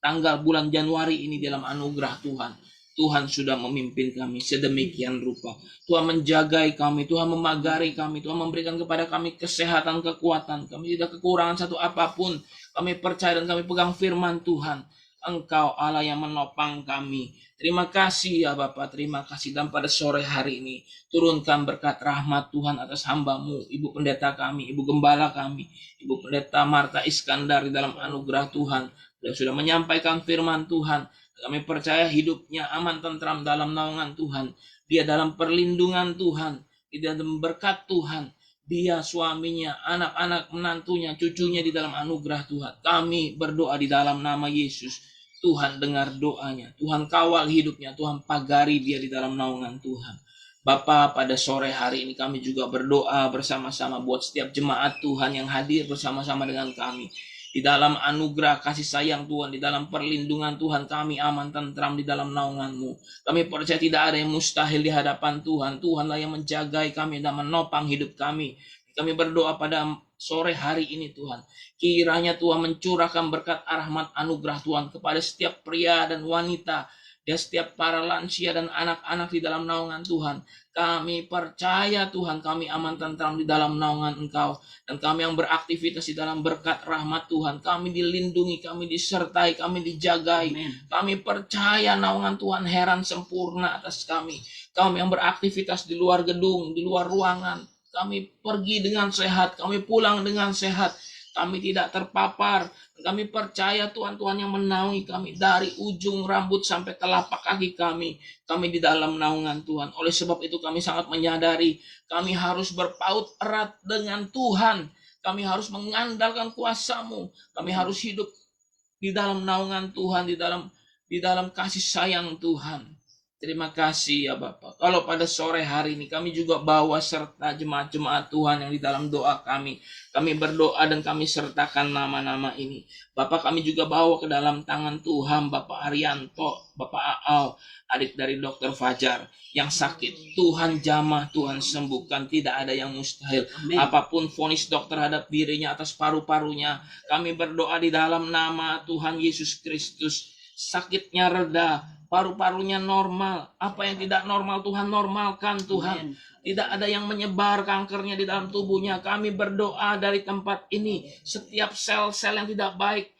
tanggal bulan Januari ini dalam anugerah Tuhan. Tuhan sudah memimpin kami sedemikian rupa. Tuhan menjagai kami, Tuhan memagari kami, Tuhan memberikan kepada kami kesehatan, kekuatan. Kami tidak kekurangan satu apapun. Kami percaya dan kami pegang firman Tuhan. Engkau Allah yang menopang kami. Terima kasih ya Bapak, terima kasih. Dan pada sore hari ini, turunkan berkat rahmat Tuhan atas hamba-Mu, Ibu Pendeta kami, Ibu Gembala kami, Ibu Pendeta Marta Iskandar di dalam anugerah Tuhan. Dia sudah menyampaikan firman Tuhan. Kami percaya hidupnya aman, tentram dalam naungan Tuhan. Dia dalam perlindungan Tuhan. Dia dalam berkat Tuhan. Dia, suaminya, anak-anak, menantunya, cucunya di dalam anugerah Tuhan. Kami berdoa di dalam nama Yesus. Tuhan dengar doanya. Tuhan kawal hidupnya. Tuhan pagari dia di dalam naungan Tuhan. Bapa, pada sore hari ini kami juga berdoa bersama-sama buat setiap jemaat Tuhan yang hadir bersama-sama dengan kami. Di dalam anugerah kasih sayang Tuhan, di dalam perlindungan Tuhan, kami aman tentram di dalam naungan-Mu. Kami percaya tidak ada yang mustahil di hadapan Tuhan. Tuhanlah yang menjagai kami dan menopang hidup kami. Kami berdoa pada sore hari ini Tuhan. Kiranya Tuhan mencurahkan berkat rahmat anugerah Tuhan kepada setiap pria dan wanita, dan setiap para lansia dan anak-anak di dalam naungan Tuhan. Kami percaya Tuhan, kami aman tentram di dalam naungan Engkau. Dan kami yang beraktivitas di dalam berkat rahmat Tuhan. Kami dilindungi, kami disertai, kami dijagai. Amen. Kami percaya naungan Tuhan heran sempurna atas kami. Kami yang beraktivitas di luar gedung, di luar ruangan. Kami pergi dengan sehat, kami pulang dengan sehat. Kami tidak terpapar. Kami percaya Tuhan yang menaungi kami dari ujung rambut sampai telapak kaki kami. Kami di dalam naungan Tuhan. Oleh sebab itu kami sangat menyadari kami harus berpaut erat dengan Tuhan. Kami harus mengandalkan kuasa-Mu. Kami harus hidup di dalam naungan Tuhan, di dalam kasih sayang Tuhan. Terima kasih ya Bapak. Kalau pada sore hari ini kami juga bawa serta jemaat-jemaat Tuhan yang di dalam doa kami. Kami berdoa dan kami sertakan nama-nama ini. Bapak, kami juga bawa ke dalam tangan Tuhan Bapak Arianto, Bapak Aal, adik dari Dokter Fajar yang sakit. Tuhan jamah, Tuhan sembuhkan. Tidak ada yang mustahil. Amin. Apapun vonis dokter terhadap dirinya atas paru-parunya, kami berdoa di dalam nama Tuhan Yesus Kristus. Sakitnya reda, paru-parunya normal. Apa yang tidak normal Tuhan normalkan Tuhan. Amin. Tidak ada yang menyebar kankernya di dalam tubuhnya. Kami berdoa dari tempat ini. Setiap sel-sel yang tidak baik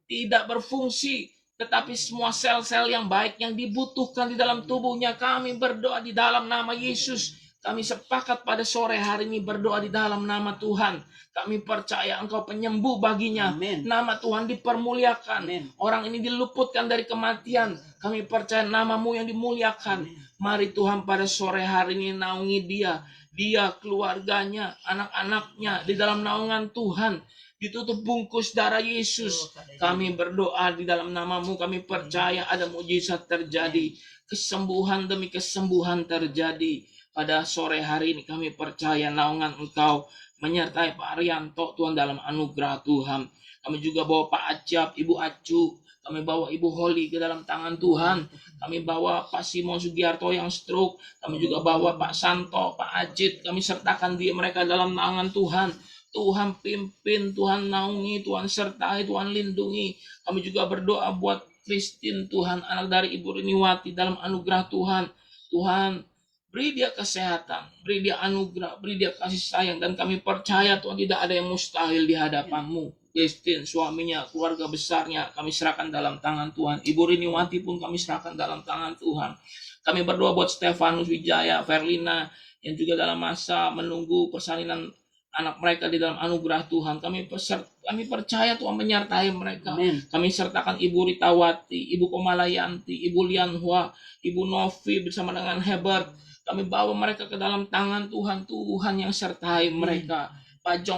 tidak berfungsi. Tetapi semua sel-sel yang baik yang dibutuhkan di dalam tubuhnya, kami berdoa di dalam nama Yesus. Kami sepakat pada sore hari ini berdoa di dalam nama Tuhan. Kami percaya Engkau penyembuh baginya. Amin. Nama Tuhan dipermuliakan. Amin. Orang ini diluputkan dari kematian. Kami percaya nama-Mu yang dimuliakan. Amin. Mari Tuhan pada sore hari ini naungi dia, keluarganya, anak-anaknya di dalam naungan Tuhan. Ditutup bungkus darah Yesus. Kami berdoa di dalam nama-Mu. Kami percaya ada mujizat terjadi. Kesembuhan demi kesembuhan terjadi. Pada sore hari ini kami percaya naungan Engkau menyertai Pak Arianto Tuhan dalam anugerah Tuhan. Kami juga bawa Pak Acap, Ibu Acu. Kami bawa Ibu Holly ke dalam tangan Tuhan. Kami bawa Pak Simon Sugiarto yang stroke. Kami juga bawa Pak Santo, Pak Ajit. Kami sertakan mereka dalam tangan Tuhan. Tuhan pimpin, Tuhan naungi, Tuhan sertai, Tuhan lindungi. Kami juga berdoa buat Christine Tuhan, anak dari Ibu Riniwati dalam anugerah Tuhan. Tuhan, beri dia kesehatan, beri dia anugerah, beri dia kasih sayang. Dan kami percaya Tuhan tidak ada yang mustahil di hadapan-Mu. Christine, suaminya, keluarga besarnya, kami serahkan dalam tangan Tuhan. Ibu Riniwati pun kami serahkan dalam tangan Tuhan. Kami berdoa buat Stefanus Wijaya, Verlina, yang juga dalam masa menunggu persalinan anak mereka di dalam anugerah Tuhan. Kami percaya Tuhan menyertai mereka. Amin. Kami sertakan Ibu Ritawati, Ibu Komalayanti, Ibu Lianhua, Ibu Novi bersama dengan Hebert. Kami bawa mereka ke dalam tangan Tuhan. Tuhan yang sertai mereka. Pak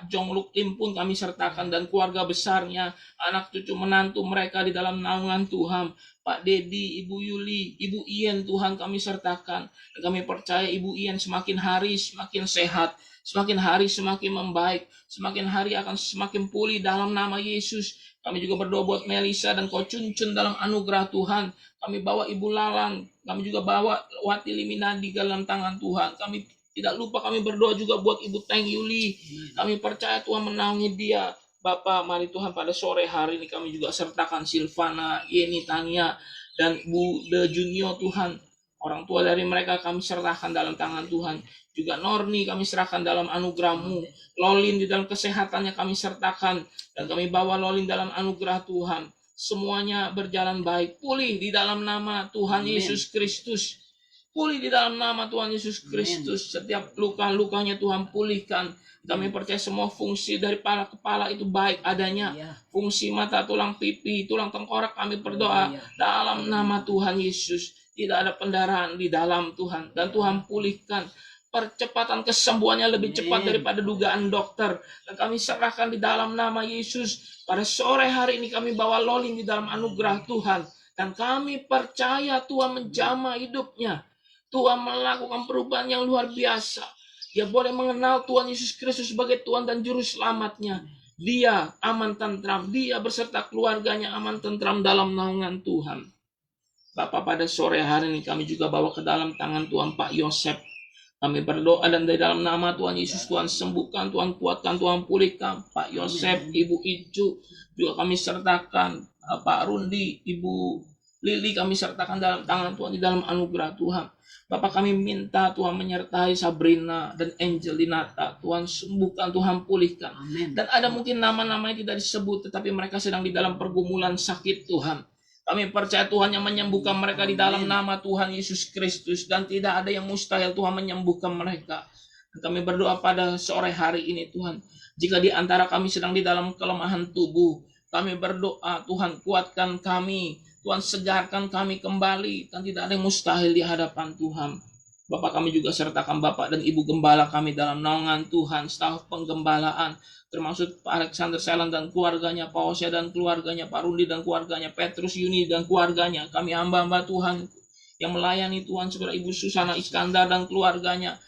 Jongluk Lim pun kami sertakan dan keluarga besarnya, anak cucu menantu mereka di dalam naungan Tuhan. Pak Dedi, Ibu Yuli, Ibu Ien, Tuhan kami sertakan. Dan kami percaya Ibu Ien semakin hari semakin sehat, semakin hari semakin membaik, semakin hari akan semakin pulih dalam nama Yesus. Kami juga berdoa buat Melisa dan Ko Cuncun dalam anugerah Tuhan. Kami bawa Ibu Lalang, kami juga bawa Wati Liminadi dalam tangan Tuhan. Kami tidak lupa kami berdoa juga buat Ibu Teng Yuli. Kami percaya Tuhan menaungi dia. Bapak, mari Tuhan pada sore hari ini kami juga sertakan Silvana, Yeni, Tania, dan Bu De Junio Tuhan. Orang tua dari mereka kami serahkan dalam tangan Tuhan. Juga Norni kami serahkan dalam anugerah-Mu. Lolin di dalam kesehatannya kami sertakan. Dan kami bawa Lolin dalam anugerah Tuhan. Semuanya berjalan baik. Pulih di dalam nama Tuhan Amin. Yesus Kristus. Pulih di dalam nama Tuhan Yesus Kristus. Setiap luka-lukanya Tuhan pulihkan. Kami percaya semua fungsi dari kepala itu baik adanya. Iya. Fungsi mata, tulang pipi, tulang tengkorak kami berdoa. Iya. Dalam nama Tuhan Yesus. Tidak ada pendarahan di dalam Tuhan. Dan Tuhan pulihkan. Percepatan kesembuhannya lebih cepat daripada dugaan dokter. Dan kami serahkan di dalam nama Yesus. Pada sore hari ini kami bawa Lolin di dalam anugerah Tuhan. Dan kami percaya Tuhan menjamah hidupnya. Tuhan melakukan perubahan yang luar biasa. Dia boleh mengenal Tuhan Yesus Kristus sebagai Tuhan dan Juru Selamatnya. Dia aman tentram. Dia beserta keluarganya aman tentram dalam naungan Tuhan. Bapak, pada sore hari ini kami juga bawa ke dalam tangan Tuhan Pak Yosef. Kami berdoa dan dari dalam nama Tuhan Yesus, Tuhan sembuhkan, Tuhan kuatkan, Tuhan pulihkan. Pak Yosef, Ibu Icu, juga kami sertakan. Pak Rundi, Ibu Lili kami sertakan dalam tangan Tuhan di dalam anugerah Tuhan. Bapak, kami minta Tuhan menyertai Sabrina dan Angelinata. Tuhan sembuhkan, Tuhan pulihkan. Amin. Dan ada mungkin nama-nama yang tidak disebut, tetapi mereka sedang di dalam pergumulan sakit Tuhan. Kami percaya Tuhan yang menyembuhkan mereka di dalam nama Tuhan Yesus Kristus. Dan tidak ada yang mustahil Tuhan menyembuhkan mereka. Dan kami berdoa pada sore hari ini Tuhan. Jika di antara kami sedang di dalam kelemahan tubuh, kami berdoa Tuhan kuatkan kami. Tuhan segarkan kami kembali. Dan tidak ada yang mustahil di hadapan Tuhan. Bapak, kami juga sertakan Bapak dan Ibu Gembala kami dalam naungan Tuhan. Staf penggembalaan. Termasuk Pak Alexander Selan dan keluarganya, Pak Hosea dan keluarganya, Pak Rundi dan keluarganya, Petrus Yuni dan keluarganya. Kami hamba-hamba Tuhan yang melayani Tuhan, saudara Ibu Susana Iskandar dan keluarganya.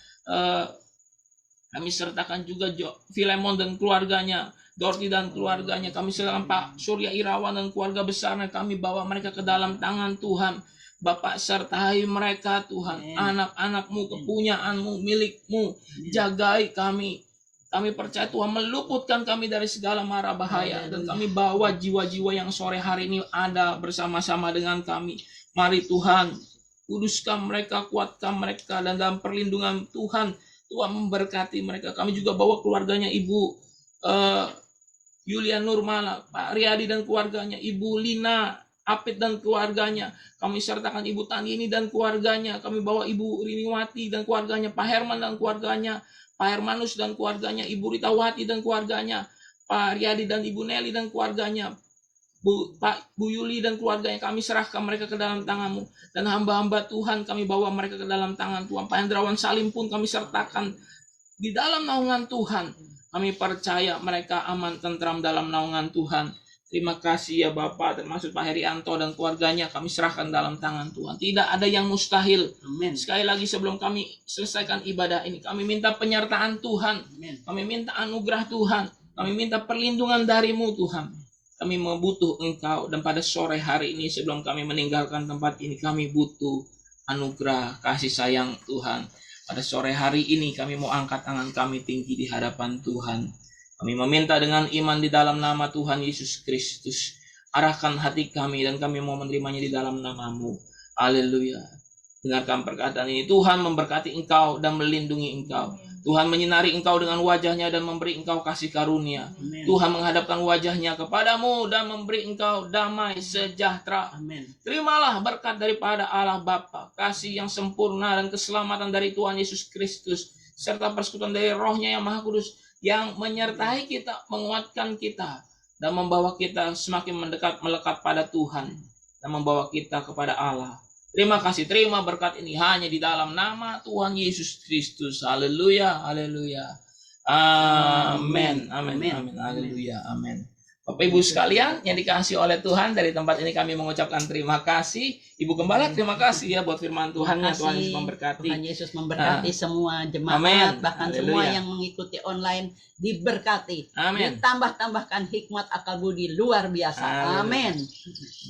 Kami sertakan juga Filemon dan keluarganya, Dorti dan keluarganya. Kami sertakan Pak Surya Irawan dan keluarga besarnya. Kami bawa mereka ke dalam tangan Tuhan. Bapak sertai mereka Tuhan. Anak-anakmu, kepunyaanmu, milikmu. Jagai kami. Kami percaya Tuhan meluputkan kami dari segala mara bahaya. Dan kami bawa jiwa-jiwa yang sore hari ini ada bersama-sama dengan kami. Mari Tuhan, kuduskan mereka, kuatkan mereka. Dan dalam perlindungan Tuhan, Tuhan memberkati mereka. Kami juga bawa keluarganya Ibu Yulia Nurmala, Pak Riyadi dan keluarganya, Ibu Lina Apit dan keluarganya. Kami sertakan Ibu Tanini dan keluarganya. Kami bawa Ibu Riniwati dan keluarganya, Pak Herman dan keluarganya, Pak Hermanus dan keluarganya, Ibu Ritawati dan keluarganya, Pak Riyadi dan Ibu Nelly dan keluarganya, Bu Yuli dan keluarganya. Kami serahkan mereka ke dalam tangan-Mu. Dan hamba-hamba Tuhan kami bawa mereka ke dalam tangan Tuhan. Pak Hendrawan Salim pun kami sertakan di dalam naungan Tuhan. Kami percaya mereka aman, tentram dalam naungan Tuhan. Terima kasih ya Bapak, termasuk Pak Herianto dan keluarganya. Kami serahkan dalam tangan Tuhan. Tidak ada yang mustahil. Amin. Sekali lagi sebelum kami selesaikan ibadah ini, kami minta penyertaan Tuhan. Amin. Kami minta anugerah Tuhan. Kami minta perlindungan dari-Mu Tuhan. Kami membutuh Engkau, dan pada sore hari ini sebelum kami meninggalkan tempat ini, kami butuh anugerah kasih sayang Tuhan. Pada sore hari ini kami mau angkat tangan kami tinggi di hadapan Tuhan. Kami meminta dengan iman di dalam nama Tuhan Yesus Kristus. Arahkan hati kami dan kami mau menerimanya di dalam nama-Mu. Haleluya. Dengarkan perkataan ini. Tuhan memberkati engkau dan melindungi engkau. Tuhan menyinari engkau dengan wajahnya dan memberi engkau kasih karunia. Amin. Tuhan menghadapkan wajahnya kepadamu dan memberi engkau damai sejahtera. Amin. Terimalah berkat daripada Allah Bapa, kasih yang sempurna dan keselamatan dari Tuhan Yesus Kristus, serta persekutuan dari Roh-Nya yang Maha Kudus, yang menyertai kita, menguatkan kita, dan membawa kita semakin melekat pada Tuhan, dan membawa kita kepada Allah. Terima kasih, terima berkat ini hanya di dalam nama Tuhan Yesus Kristus. Haleluya, haleluya. Amin, amin, amin, haleluya, amin. Bapak Ibu sekalian yang dikasihi oleh Tuhan, dari tempat ini kami mengucapkan terima kasih. Ibu Gembala, terima kasih ya buat firman Tuhan. Tuhan Yesus memberkati. Tuhan Yesus memberkati semua jemaat, Amin. bahkan Haleluya. semua yang mengikuti online diberkati. Amin. Ditambah-tambahkan hikmat akal budi luar biasa. Haleluya. Amin.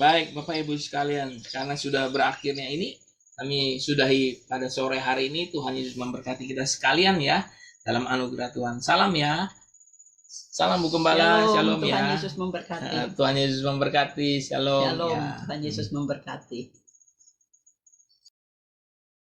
Baik Bapak Ibu sekalian, karena sudah berakhirnya ini, kami sudahi pada sore hari ini. Tuhan Yesus memberkati kita sekalian ya, dalam anugerah Tuhan. Salam ya. Salam Bu Gembala, shalom Tuhan ya. Yesus memberkati. Tuhan Yesus memberkati, shalom. Shalom. Ya. Tuhan Yesus memberkati.